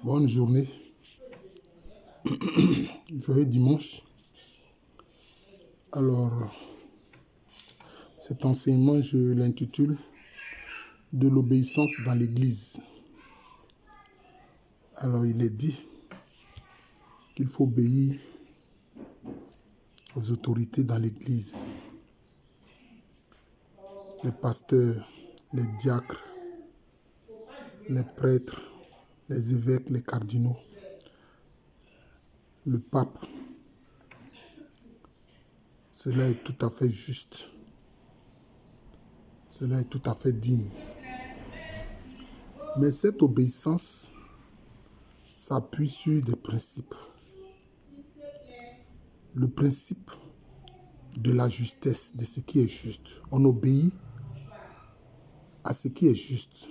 Bonne journée. Joyeux dimanche. Alors, cet enseignement, je l'intitule « De l'obéissance dans l'Église ». Alors, il est dit qu'il faut obéir aux autorités dans l'Église. Les pasteurs, les diacres, les prêtres, les évêques, les cardinaux, le pape. Cela est tout à fait juste. Cela est tout à fait digne. Mais cette obéissance s'appuie sur des principes. Le principe de la justesse, de ce qui est juste. On obéit à ce qui est juste.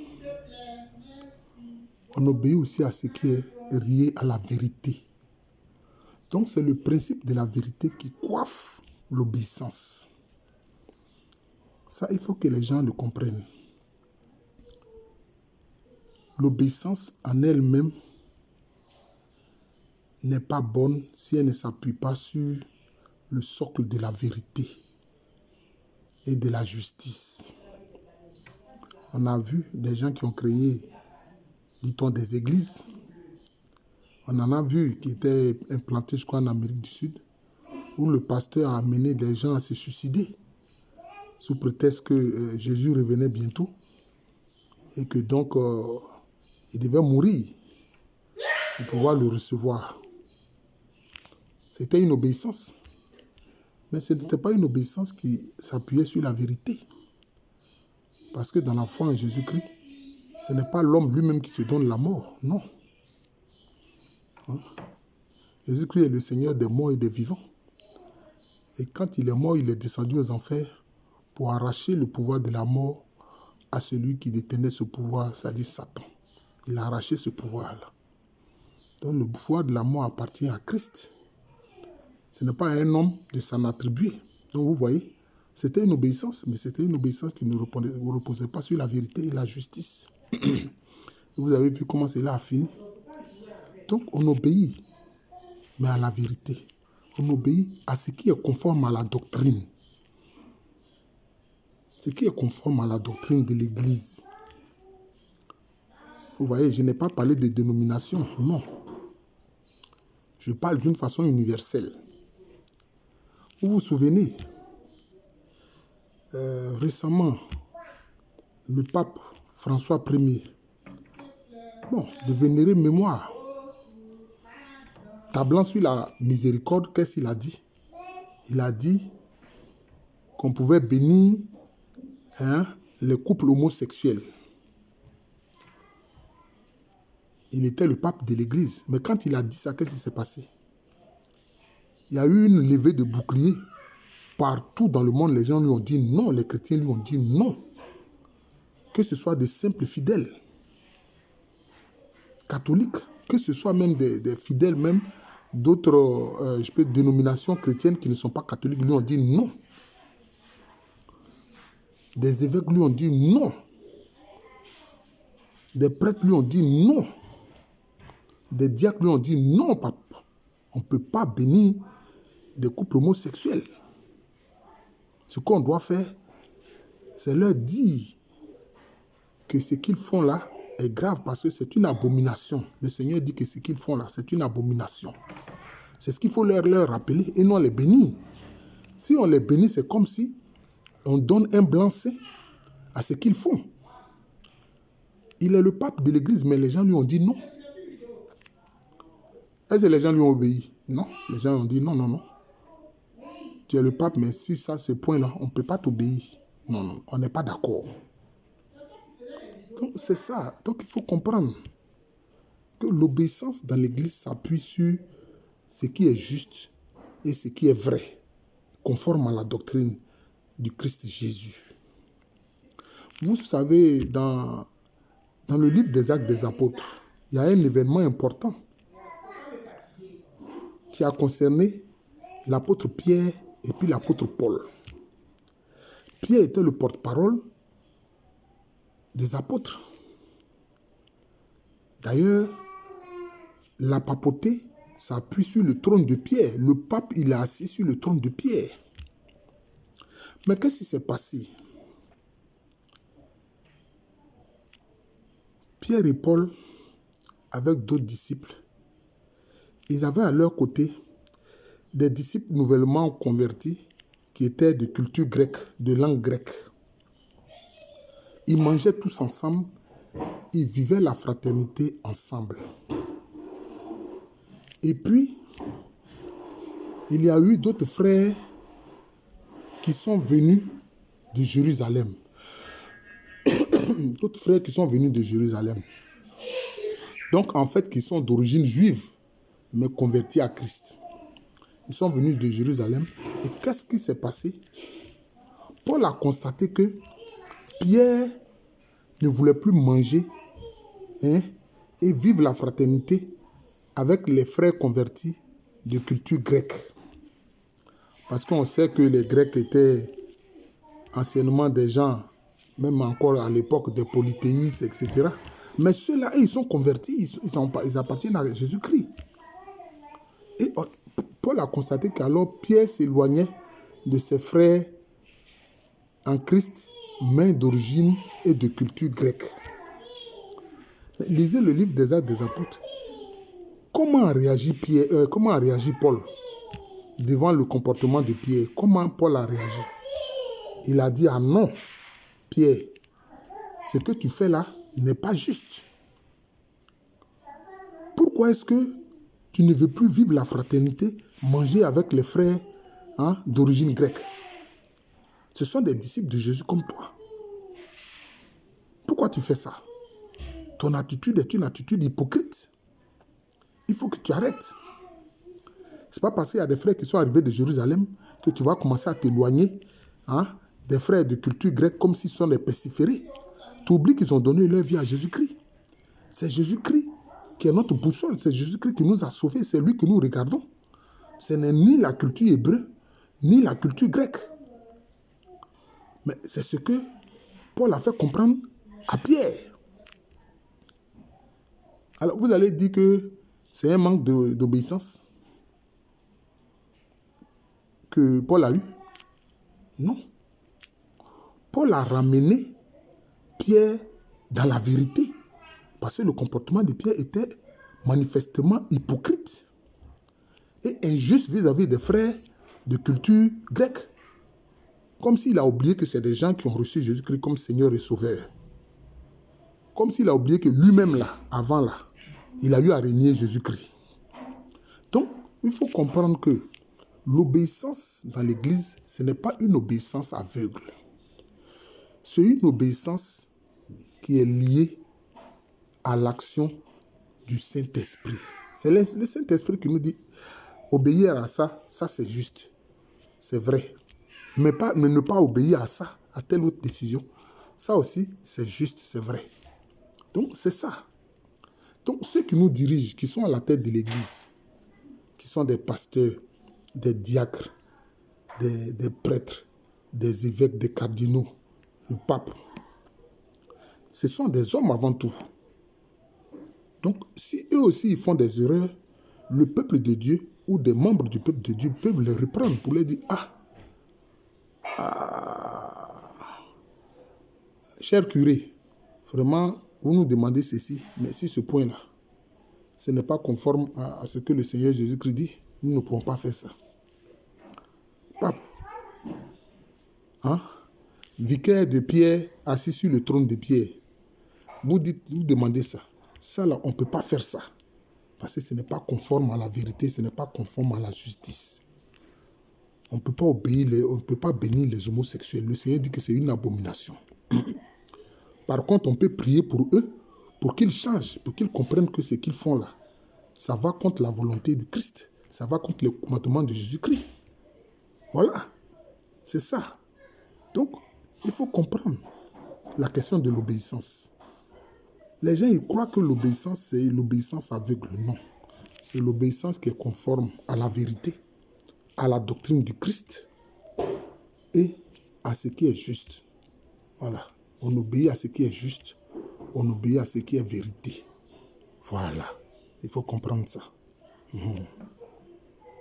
On obéit aussi à ce qui est lié à la vérité. Donc c'est le principe de la vérité qui coiffe l'obéissance. Ça, il faut que les gens le comprennent. L'obéissance en elle-même n'est pas bonne si elle ne s'appuie pas sur le socle de la vérité et de la justice. On a vu des gens qui ont créé, dit-on, des églises. On en a vu qui étaient implantés, je crois, en Amérique du Sud, où le pasteur a amené des gens à se suicider, sous prétexte que Jésus revenait bientôt, et que donc, il devait mourir pour pouvoir le recevoir. C'était une obéissance. Mais ce n'était pas une obéissance qui s'appuyait sur la vérité. Parce que dans la foi en Jésus-Christ, ce n'est pas l'homme lui-même qui se donne la mort, non. Jésus-Christ est le Seigneur des morts et des vivants. Et quand il est mort, il est descendu aux enfers pour arracher le pouvoir de la mort à celui qui détenait ce pouvoir, c'est-à-dire Satan. Il a arraché ce pouvoir-là. Donc le pouvoir de la mort appartient à Christ. Ce n'est pas à un homme de s'en attribuer. Donc vous voyez, c'était une obéissance, mais c'était une obéissance qui ne reposait pas sur la vérité et la justice. Vous avez vu comment cela a fini. Donc on obéit, mais à la vérité. On obéit à ce qui est conforme à la doctrine. Ce qui est conforme à la doctrine de l'Église. Vous voyez, je n'ai pas parlé de dénomination, non. Je parle d'une façon universelle. Vous vous souvenez, récemment, le pape François Ier, de vénérer mémoire, tablant sur la miséricorde, qu'est-ce qu'il a dit? Il a dit qu'on pouvait bénir les couples homosexuels. Il était le pape de l'Église. Mais quand il a dit ça, qu'est-ce qui s'est passé? Il y a eu une levée de boucliers. Partout dans le monde, les gens lui ont dit non. Les chrétiens lui ont dit non. Que ce soit des simples fidèles, catholiques, que ce soit même des fidèles, même d'autres dénominations chrétiennes qui ne sont pas catholiques, lui ont dit non. Des évêques lui ont dit non. Des prêtres lui ont dit non. Des diacres lui ont dit non, pape. On ne peut pas bénir des couples homosexuels. Ce qu'on doit faire, c'est leur dire que ce qu'ils font là est grave parce que c'est une abomination. Le Seigneur dit que ce qu'ils font là, c'est une abomination. C'est ce qu'il faut leur rappeler et non les bénir. Si on les bénit, c'est comme si on donne un blanc-seing à ce qu'ils font. Il est le pape de l'Église, mais les gens lui ont dit non. Est-ce que les gens lui ont obéi? Non. Les gens ont dit non, non, non. Tu es le pape, mais sur ça, ce point-là, on ne peut pas t'obéir. Non, non, on n'est pas d'accord. Donc, c'est ça. Donc, il faut comprendre que l'obéissance dans l'Église s'appuie sur ce qui est juste et ce qui est vrai, conforme à la doctrine du Christ Jésus. Vous savez, dans le livre des Actes des Apôtres, il y a un événement important qui a concerné l'apôtre Pierre et puis l'apôtre Paul. Pierre était le porte-parole des apôtres. D'ailleurs, la papauté s'appuie sur le trône de Pierre. Le pape, il est assis sur le trône de Pierre. Mais qu'est-ce qui s'est passé? Pierre et Paul, avec d'autres disciples, ils avaient à leur côté des disciples nouvellement convertis qui étaient de culture grecque, de langue grecque. Ils mangeaient tous ensemble, ils vivaient la fraternité ensemble. Et puis, il y a eu d'autres frères qui sont venus de Jérusalem. D'autres frères qui sont venus de Jérusalem. Donc, en fait, qui sont d'origine juive, mais convertis à Christ. Ils sont venus de Jérusalem. Et qu'est-ce qui s'est passé? Paul a constaté que Pierre ne voulait plus manger et vivre la fraternité avec les frères convertis de culture grecque. Parce qu'on sait que les Grecs étaient anciennement des gens, même encore à l'époque des polythéistes, etc. Mais ceux-là, ils sont convertis, ils appartiennent à Jésus-Christ. Et Paul a constaté qu'alors Pierre s'éloignait de ses frères en Christ, mais d'origine et de culture grecque. Lisez le livre des Actes des Apôtres. Comment a réagi Paul devant le comportement de Pierre? Comment Paul a réagi? Il a dit: ah non, Pierre, ce que tu fais là n'est pas juste. Pourquoi est-ce que tu ne veux plus vivre la fraternité, manger avec les frères d'origine grecque? Ce sont des disciples de Jésus comme toi. Pourquoi tu fais ça? Ton attitude est une attitude hypocrite. Il faut que tu arrêtes. Ce n'est pas parce qu'il y a des frères qui sont arrivés de Jérusalem que tu vas commencer à t'éloigner des frères de culture grecque comme s'ils sont des pestiférés. Tu oublies qu'ils ont donné leur vie à Jésus-Christ. C'est Jésus-Christ qui est notre boussole. C'est Jésus-Christ qui nous a sauvés. C'est lui que nous regardons. Ce n'est ni la culture hébreu, ni la culture grecque. Mais c'est ce que Paul a fait comprendre à Pierre. Alors, vous allez dire que c'est un manque d'obéissance que Paul a eu? Non. Paul a ramené Pierre dans la vérité. Parce que le comportement de Pierre était manifestement hypocrite et injuste vis-à-vis des frères de culture grecque. Comme s'il a oublié que c'est des gens qui ont reçu Jésus-Christ comme Seigneur et Sauveur. Comme s'il a oublié que lui-même là, avant là, il a eu à régner Jésus-Christ. Donc, il faut comprendre que l'obéissance dans l'Église, ce n'est pas une obéissance aveugle. C'est une obéissance qui est liée à l'action du Saint-Esprit. C'est le Saint-Esprit qui nous dit, obéir à ça, ça c'est juste, c'est vrai. Mais ne pas obéir à ça, à telle autre décision, ça aussi c'est juste, c'est vrai. Donc c'est ça. Donc ceux qui nous dirigent, qui sont à la tête de l'Église, qui sont des pasteurs, des diacres, des prêtres, des évêques, des cardinaux, le pape, ce sont des hommes avant tout. Donc, si eux aussi ils font des erreurs, le peuple de Dieu ou des membres du peuple de Dieu peuvent les reprendre pour leur dire: cher curé, vraiment, vous nous demandez ceci, mais si ce point-là, ce n'est pas conforme à ce que le Seigneur Jésus-Christ dit, nous ne pourrons pas faire ça. Pape, vicaire de Pierre, assis sur le trône de Pierre, vous demandez ça. Ça là, on ne peut pas faire ça. Parce que ce n'est pas conforme à la vérité, ce n'est pas conforme à la justice. On ne peut pas on ne peut pas bénir les homosexuels. Le Seigneur dit que c'est une abomination. Par contre, on peut prier pour eux, pour qu'ils changent, pour qu'ils comprennent que ce qu'ils font là, ça va contre la volonté du Christ. Ça va contre le commandement de Jésus-Christ. Voilà. C'est ça. Donc, il faut comprendre la question de l'obéissance. Les gens, ils croient que l'obéissance, c'est l'obéissance aveugle. Non. C'est l'obéissance qui est conforme à la vérité, à la doctrine du Christ et à ce qui est juste. Voilà. On obéit à ce qui est juste. On obéit à ce qui est vérité. Voilà. Il faut comprendre ça.